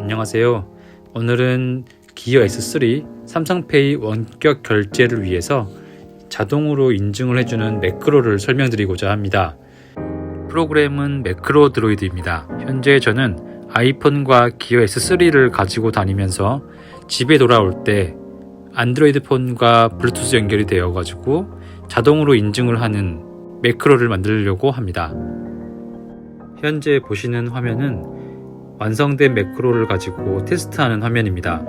안녕하세요. 오늘은 기어 S3 삼성페이 원격 결제를 위해서 자동으로 인증을 해주는 매크로를 설명드리고자 합니다. 프로그램은 매크로 드로이드입니다. 현재 저는 아이폰과 기어 S3를 가지고 다니면서 집에 돌아올 때 안드로이드 폰과 블루투스 연결이 되어 가지고 자동으로 인증을 하는 매크로를 만들려고 합니다. 현재 보시는 화면은 완성된 매크로를 가지고 테스트하는 화면입니다.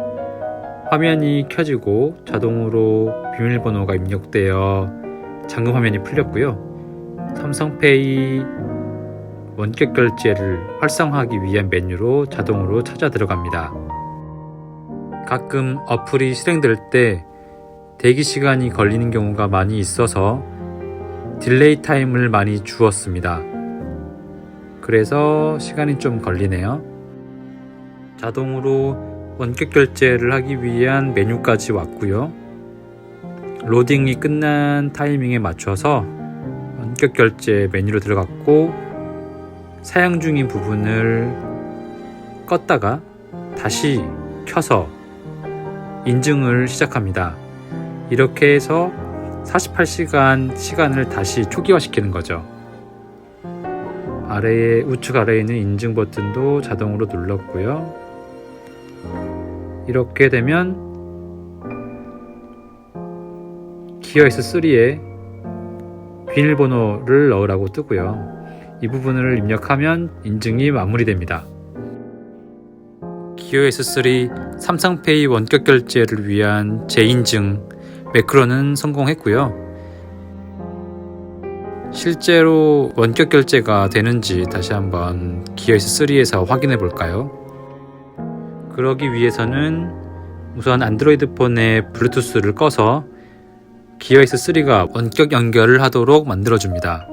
화면이 켜지고 자동으로 비밀번호가 입력되어 잠금 화면이 풀렸고요. 삼성페이 원격 결제를 활성화하기 위한 메뉴로 자동으로 찾아 들어갑니다. 가끔 어플이 실행될 때 대기 시간이 걸리는 경우가 많이 있어서 딜레이 타임을 많이 주었습니다. 그래서 시간이 좀 걸리네요. 자동으로 원격 결제를 하기 위한 메뉴까지 왔고요. 로딩이 끝난 타이밍에 맞춰서 원격 결제 메뉴로 들어갔고 사용 중인 부분을 껐다가 다시 켜서 인증을 시작합니다. 이렇게 해서 48시간 시간을 다시 초기화시키는 거죠. 우측 아래에 있는 인증 버튼도 자동으로 눌렀고요. 이렇게 되면 기어 S3에 비밀번호를 넣으라고 뜨고요. 이 부분을 입력하면 인증이 마무리됩니다. 기어 S3 삼성페이 원격 결제를 위한 재인증 매크로는 성공했고요. 실제로 원격 결제가 되는지 다시 한번 기어 S3에서 확인해 볼까요? 그러기 위해서는 우선 안드로이드 폰에 블루투스를 꺼서 기어 S3가 원격 연결을 하도록 만들어줍니다.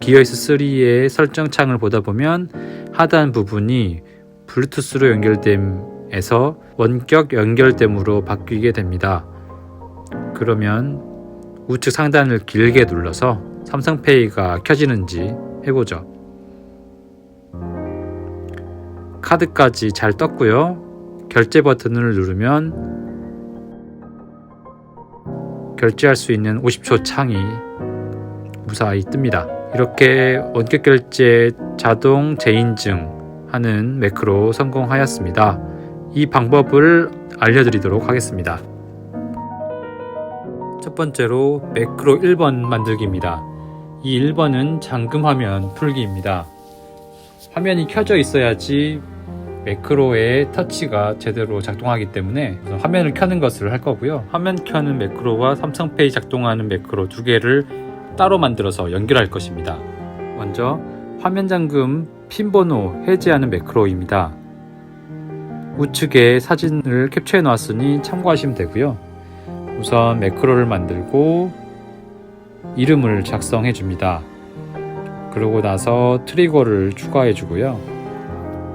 기어 S3의 설정 창을 보다 보면 하단 부분이 블루투스로 연결됨에서 원격 연결됨으로 바뀌게 됩니다. 그러면 우측 상단을 길게 눌러서 삼성페이가 켜지는지 해보죠. 카드까지 잘 떴고요. 결제 버튼을 누르면 결제할 수 있는 50초 창이 무사히 뜹니다. 이렇게 원격 결제 자동 재인증 하는 매크로 성공하였습니다. 이 방법을 알려드리도록 하겠습니다. 첫 번째로 매크로 1번 만들기입니다. 이 1번은 잠금 화면 풀기입니다. 화면이 켜져 있어야지 매크로의 터치가 제대로 작동하기 때문에 화면을 켜는 것을 할 거고요. 화면 켜는 매크로와 삼성페이 작동하는 매크로 두 개를 따로 만들어서 연결할 것입니다. 먼저 화면 잠금 핀번호 해제하는 매크로입니다. 우측에 사진을 캡처해 놓았으니 참고하시면 되고요. 우선 매크로를 만들고 이름을 작성해 줍니다. 그러고 나서 트리거를 추가해 주고요.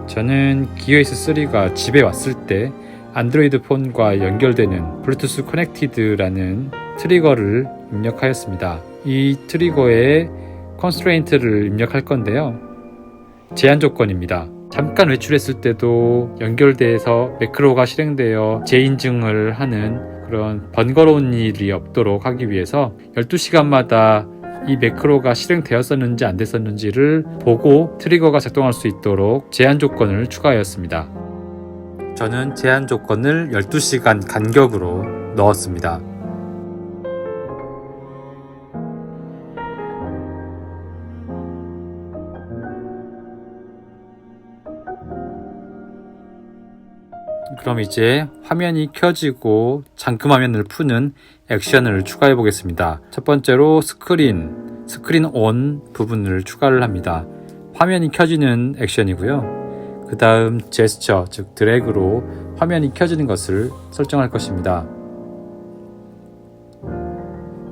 저는 기어 S3가 집에 왔을 때 안드로이드 폰과 연결되는 블루투스 커넥티드라는 트리거를 입력하였습니다. 이 트리거에 컨스트레인트를 입력할 건데요. 제한 조건입니다. 잠깐 외출했을 때도 연결돼서 매크로가 실행되어 재인증을 하는 그런 번거로운 일이 없도록 하기 위해서 12시간마다 이 매크로가 실행되었었는지 안 됐었는지를 보고 트리거가 작동할 수 있도록 제한 조건을 추가하였습니다. 저는 제한 조건을 12시간 간격으로 넣었습니다. 그럼 이제 화면이 켜지고 잠금 화면을 푸는 액션을 추가해 보겠습니다. 첫 번째로 스크린 온 부분을 추가를 합니다. 화면이 켜지는 액션이고요. 그 다음 제스처, 즉 드래그로 화면이 켜지는 것을 설정할 것입니다.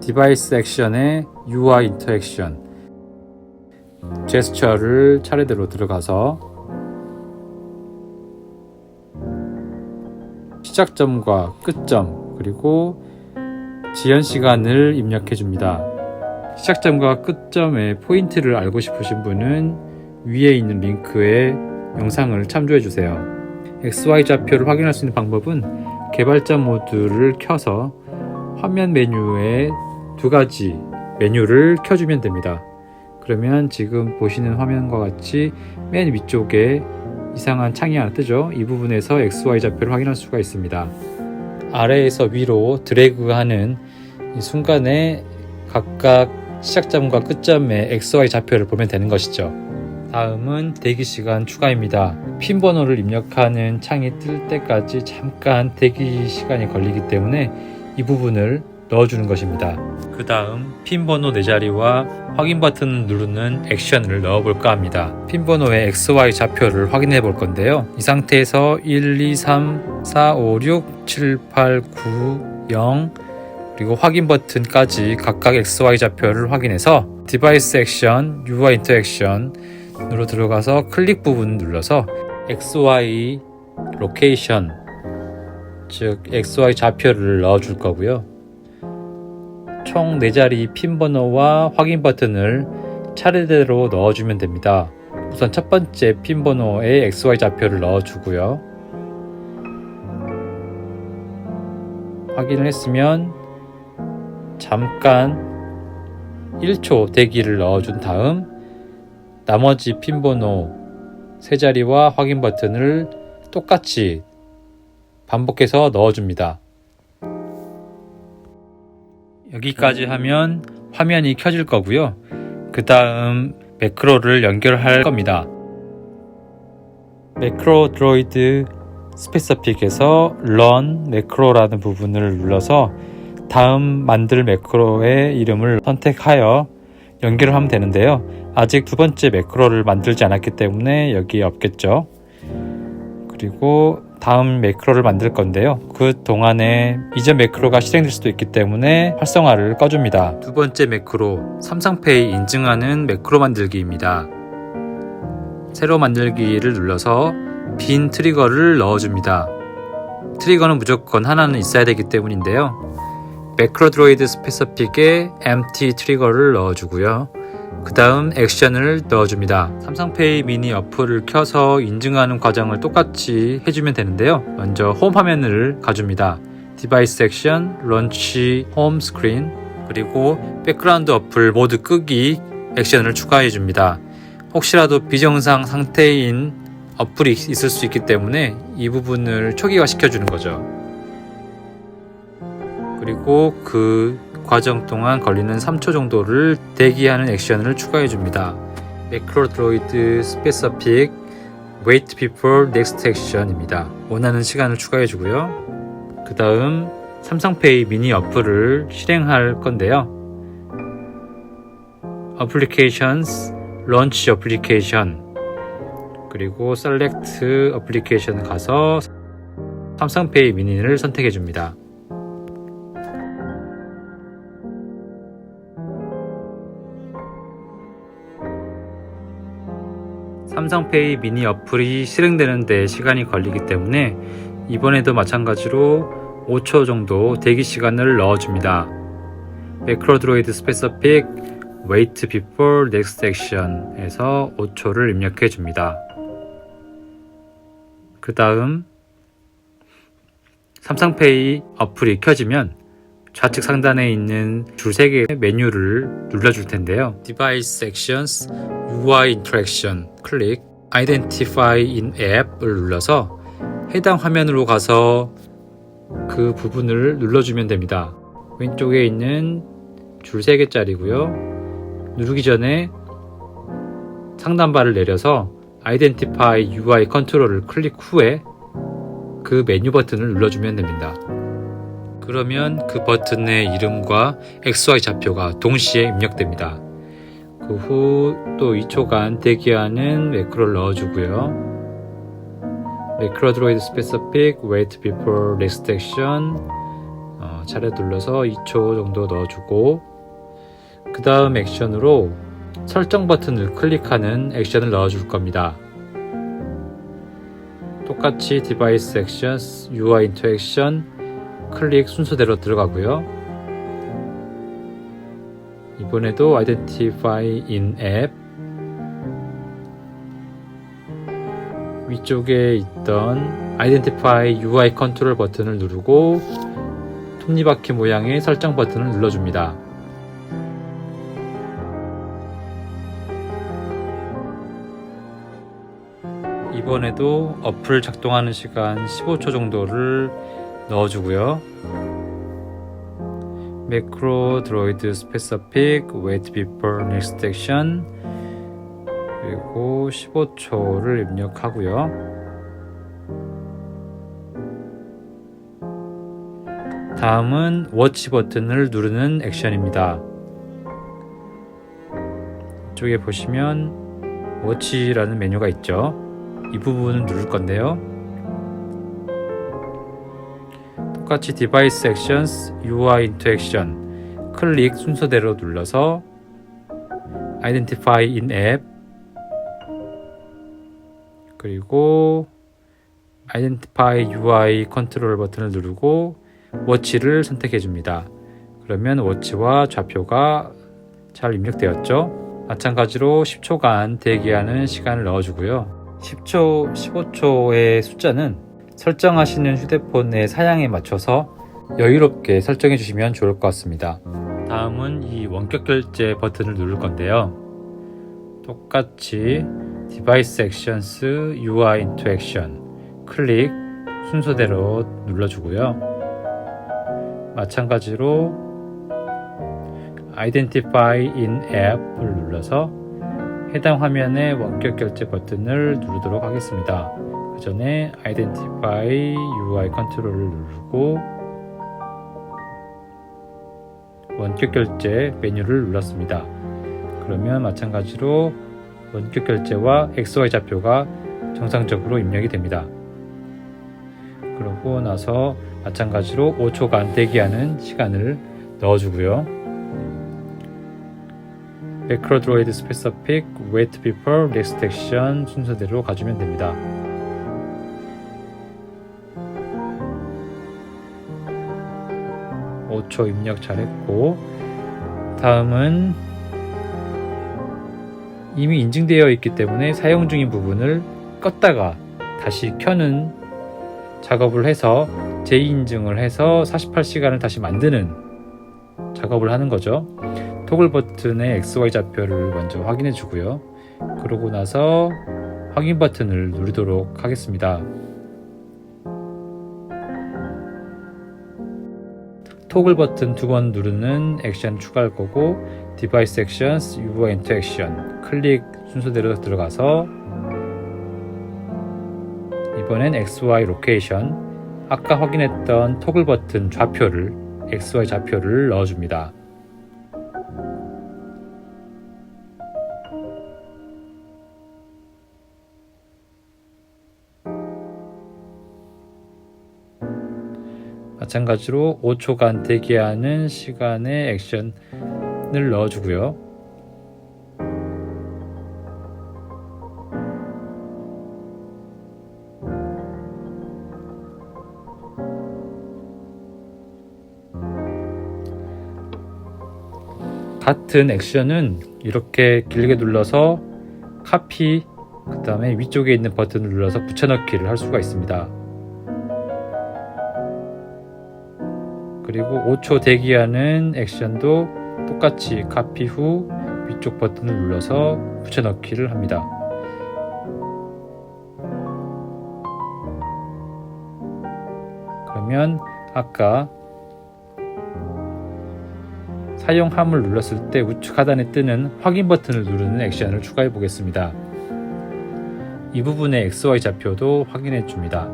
디바이스 액션의 UI 인터액션, 제스처를 차례대로 들어가서 시작점과 끝점 그리고 지연 시간을 입력해 줍니다. 시작점과 끝점의 포인트를 알고 싶으신 분은 위에 있는 링크에 영상을 참조해 주세요. XY 좌표를 확인할 수 있는 방법은 개발자 모드를 켜서 화면 메뉴에 두 가지 메뉴를 켜주면 됩니다. 그러면 지금 보시는 화면과 같이 맨 위쪽에 이상한 창이 하나 뜨죠. 이 부분에서 XY 좌표를 확인할 수가 있습니다. 아래에서 위로 드래그하는 이 순간에 각각 시작점과 끝점의 XY 좌표를 보면 되는 것이죠. 다음은 대기시간 추가입니다. 핀 번호를 입력하는 창이 뜰 때까지 잠깐 대기 시간이 걸리기 때문에 이 부분을 넣어주는 것입니다. 그 다음 핀 번호 4자리와 확인 버튼을 누르는 액션을 넣어볼까 합니다. 핀 번호의 XY 좌표를 확인해 볼 건데요. 이 상태에서 1, 2, 3, 4, 5, 6, 7, 8, 9, 0 그리고 확인 버튼까지 각각 XY 좌표를 확인해서 디바이스 액션, UI 인터액션으로 들어가서 클릭 부분 눌러서 XY 로케이션 즉 XY 좌표를 넣어줄 거고요. 총 4자리 핀 번호와 확인 버튼을 차례대로 넣어주면 됩니다. 우선 첫 번째 핀 번호에 XY 좌표를 넣어주고요. 확인을 했으면 잠깐 1초 대기를 넣어준 다음 나머지 핀 번호 3자리와 확인 버튼을 똑같이 반복해서 넣어줍니다. 여기까지 하면 화면이 켜질 거고요. 그 다음 매크로를 연결할 겁니다. 매크로 드로이드 스페시픽에서 Run 매크로라는 부분을 눌러서 다음 만들 매크로의 이름을 선택하여 연결을 하면 되는데요. 아직 두 번째 매크로를 만들지 않았기 때문에 여기에 없겠죠. 그리고 다음 매크로를 만들 건데요. 그 동안에 이전 매크로가 실행될 수도 있기 때문에 활성화를 꺼줍니다. 두 번째 매크로 삼성페이 인증하는 매크로 만들기입니다. 새로 만들기를 눌러서 빈 트리거를 넣어줍니다. 트리거는 무조건 하나는 있어야 되기 때문인데요. 매크로 드로이드 스페시픽에 empty 트리거를 넣어주고요. 그 다음 액션을 넣어줍니다. 삼성페이 미니 어플을 켜서 인증하는 과정을 똑같이 해주면 되는데요. 먼저 홈 화면을 가줍니다. 디바이스 액션, 런치, 홈 스크린, 그리고 백그라운드 어플 모두 끄기 액션을 추가해줍니다. 혹시라도 비정상 상태인 어플이 있을 수 있기 때문에 이 부분을 초기화 시켜주는 거죠. 그리고 그 과정 동안 걸리는 3초 정도를 대기하는 액션을 추가해 줍니다. 매크로 드로이드 스페시픽 wait before next action입니다. 원하는 시간을 추가해 주고요. 그 다음 삼성페이 미니 어플을 실행할 건데요. Applications, Launch Application 그리고 Select Application 가서 삼성페이 미니를 선택해 줍니다. 삼성페이 미니 어플이 실행되는 데 시간이 걸리기 때문에 이번에도 마찬가지로 5초 정도 대기 시간을 넣어줍니다. 매크로 드로이드 스페시픽 wait before next action 에서 5초를 입력해 줍니다. 그 다음 삼성페이 어플이 켜지면 좌측 상단에 있는 줄 3개의 메뉴를 눌러줄 텐데요. Device Actions, UI Interaction 클릭, Identify in App을 눌러서 해당 화면으로 가서 그 부분을 눌러주면 됩니다. 왼쪽에 있는 줄 3개짜리고요. 누르기 전에 상단바를 내려서 Identify UI Control을 클릭 후에 그 메뉴 버튼을 눌러주면 됩니다. 그러면 그 버튼의 이름과 XY 좌표가 동시에 입력됩니다. 그 후 또 2초간 대기하는 매크로를 넣어주고요. 매크로 드로이드 스페시픽 wait before next action 차례 눌러서 2초 정도 넣어주고 그 다음 액션으로 설정 버튼을 클릭하는 액션을 넣어줄 겁니다. 똑같이 디바이스 액션스, UI 인터액션 클릭 순서대로 들어가고요. 이 이번에도 Identify in App 위쪽에 있던 Identify UI 컨트롤 버튼을 누르고 톱니바퀴 모양의 설정 버튼을 눌러줍니다. 이번에도 어플 작동하는 시간 15초 정도를 넣어주고요. 매크로 드로이드 스페시픽 wait before next action 그리고 15초를 입력하고요. 다음은 워치 버튼을 누르는 액션입니다. 이쪽에 보시면 워치라는 메뉴가 있죠. 이 부분을 누를 건데요. 똑같이 Device Actions, UI Interaction 클릭 순서대로 눌러서 Identify in App 그리고 Identify UI 컨트롤 버튼을 누르고 워치를 선택해 줍니다. 그러면 워치와 좌표가 잘 입력되었죠. 마찬가지로 10초간 대기하는 시간을 넣어주고요. 10초, 15초의 숫자는 설정하시는 휴대폰의 사양에 맞춰서 여유롭게 설정해 주시면 좋을 것 같습니다. 다음은 이 원격 결제 버튼을 누를 건데요. 똑같이 Device Actions, UI Interaction 클릭 순서대로 눌러주고요. 마찬가지로 Identify in App을 눌러서 해당 화면의 원격 결제 버튼을 누르도록 하겠습니다. 그 전에 Identify UI 컨트롤을 누르고 원격 결제 메뉴를 눌렀습니다. 그러면 마찬가지로 원격 결제와 XY 좌표가 정상적으로 입력이 됩니다. 그러고 나서 마찬가지로 5초간 대기하는 시간을 넣어주고요. 매크로 드로이드 스페시픽 wait before next action 순서대로 가주면 됩니다. (5초) 입력 잘했고, 다음은 이미 인증되어 있기 때문에 사용 중인 부분을 껐다가 다시 켜는 작업을 해서 재인증을 해서 48시간을 다시 만드는 작업을 하는 거죠. 토글 버튼의 XY 좌표를 먼저 확인해 주고요. 그러고 나서 확인 버튼을 누르도록 하겠습니다. 토글 버튼 2번 누르는 액션 추가할 거고 Device Actions, UI Interaction 클릭 순서대로 들어가서 이번엔 XY Location 아까 확인했던 토글 버튼 좌표를 XY 좌표를 넣어줍니다. 마찬가지로 5초간 대기하는 시간의 액션을 넣어주고요. 같은 액션은 이렇게 길게 눌러서 카피, 그 다음에 위쪽에 있는 버튼을 눌러서 붙여넣기를 할 수가 있습니다. 그리고 5초 대기하는 액션도 똑같이 카피 후 위쪽 버튼을 눌러서 붙여넣기를 합니다. 그러면 아까 사용함을 눌렀을 때 우측 하단에 뜨는 확인 버튼을 누르는 액션을 추가해 보겠습니다. 이 부분의 XY 좌표도 확인해 줍니다.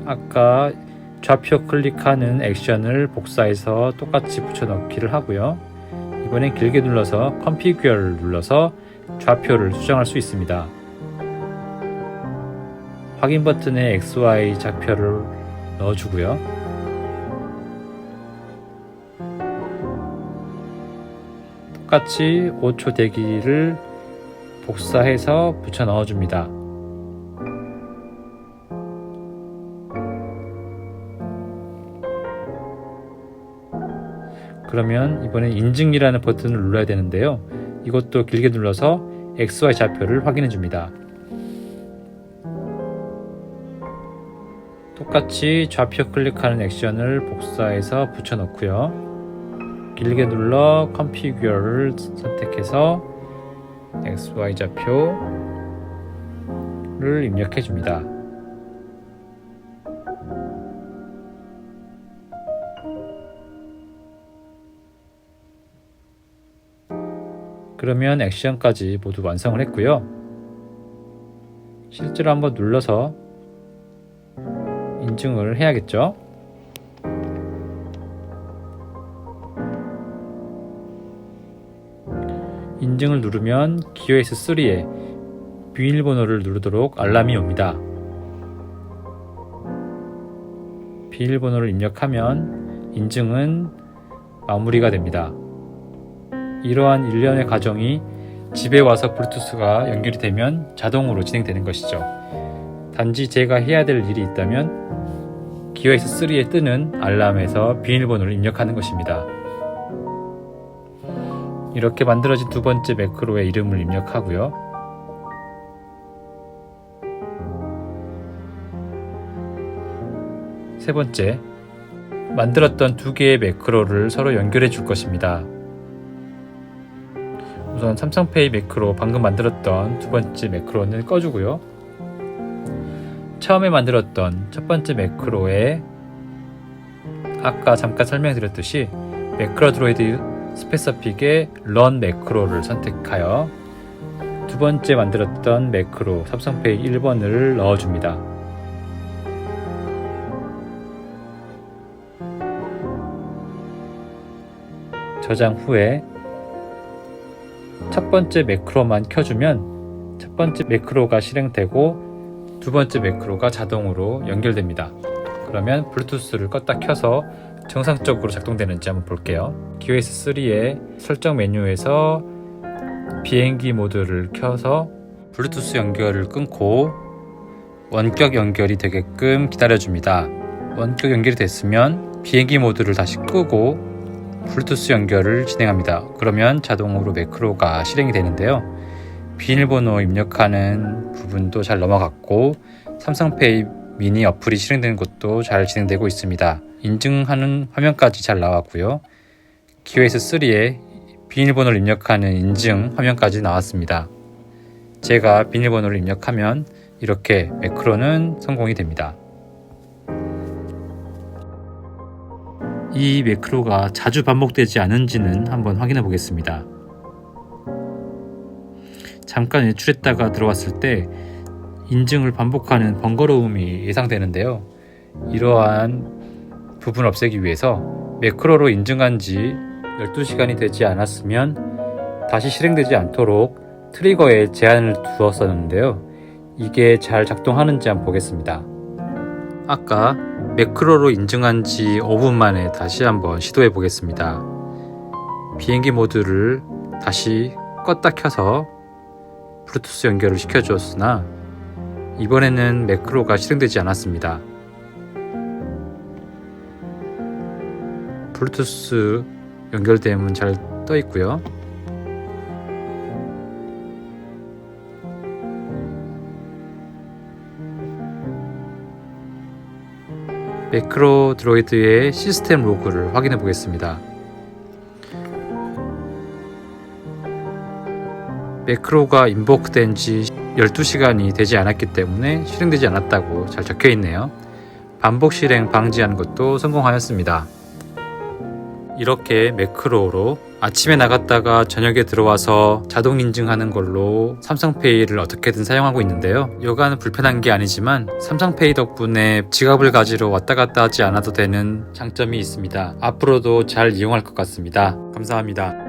아까 좌표 클릭하는 액션을 복사해서 똑같이 붙여넣기를 하고요. 이번엔 길게 눌러서 Configure를 눌러서 좌표를 수정할 수 있습니다. 확인 버튼에 XY 좌표를 넣어주고요. 똑같이 5초 대기를 복사해서 붙여 넣어줍니다. 그러면 이번엔 인증이라는 버튼을 눌러야 되는데요. 이것도 길게 눌러서 XY 좌표를 확인해 줍니다. 똑같이 좌표 클릭하는 액션을 복사해서 붙여넣고요. 길게 눌러 컨피규어를 선택해서 XY 좌표를 입력해 줍니다. 그러면 액션까지 모두 완성을 했고요. 실제로 한번 눌러서 인증을 해야겠죠. 인증을 누르면 QoS 3에 비밀번호를 누르도록 알람이 옵니다. 비밀번호를 입력하면 인증은 마무리가 됩니다. 이러한 일련의 과정이 집에 와서 블루투스가 연결이 되면 자동으로 진행되는 것이죠. 단지 제가 해야 될 일이 있다면 QoS 3에 뜨는 알람에서 비밀번호를 입력하는 것입니다. 이렇게 만들어진 두 번째 매크로의 이름을 입력하고요. 세 번째, 만들었던 두 개의 매크로를 서로 연결해 줄 것입니다. 우선 삼성페이 매크로, 방금 만들었던 두 번째 매크로는 꺼주고요. 처음에 만들었던 첫 번째 매크로에 아까 잠깐 설명드렸듯이 매크로 드로이드 스페서픽의 런 매크로를 선택하여 두 번째 만들었던 매크로 삼성페이 1번을 넣어줍니다. 저장 후에 첫 번째 매크로만 켜주면 첫 번째 매크로가 실행되고 두 번째 매크로가 자동으로 연결됩니다. 그러면 블루투스를 껐다 켜서 정상적으로 작동되는지 한번 볼게요. QoS 3의 설정 메뉴에서 비행기 모드를 켜서 블루투스 연결을 끊고 원격 연결이 되게끔 기다려줍니다. 원격 연결이 됐으면 비행기 모드를 다시 끄고 블루투스 연결을 진행합니다. 그러면 자동으로 매크로가 실행이 되는데요. 비밀번호 입력하는 부분도 잘 넘어갔고 삼성페이 미니 어플이 실행되는 것도 잘 진행되고 있습니다. 인증하는 화면까지 잘 나왔고요. QoS 3에 비밀번호를 입력하는 인증 화면까지 나왔습니다. 제가 비밀번호를 입력하면 이렇게 매크로는 성공이 됩니다. 이 매크로가 자주 반복되지 않은지는 한번 확인해 보겠습니다. 잠깐 외출했다가 들어왔을 때 인증을 반복하는 번거로움이 예상되는데요. 이러한 부분 없애기 위해서 매크로로 인증한 지 12시간이 되지 않았으면 다시 실행되지 않도록 트리거에 제한을 두었었는데요. 이게 잘 작동하는지 한번 보겠습니다. 아까 매크로로 인증한 지 5분 만에 다시 한번 시도해 보겠습니다. 비행기 모드를 다시 껐다 켜서 블루투스 연결을 시켜주었으나 이번에는 매크로가 실행되지 않았습니다. 블루투스 연결됨은 잘 떠 있고요. 매크로 드로이드의 시스템 로그를 확인해 보겠습니다. 매크로가 인보크된 지 12시간이 되지 않았기 때문에 실행되지 않았다고 잘 적혀 있네요. 반복 실행 방지하는 것도 성공하였습니다. 이렇게 매크로로 아침에 나갔다가 저녁에 들어와서 자동 인증하는 걸로 삼성페이를 어떻게든 사용하고 있는데요. 여간 불편한 게 아니지만 삼성페이 덕분에 지갑을 가지러 왔다 갔다 하지 않아도 되는 장점이 있습니다. 앞으로도 잘 이용할 것 같습니다. 감사합니다.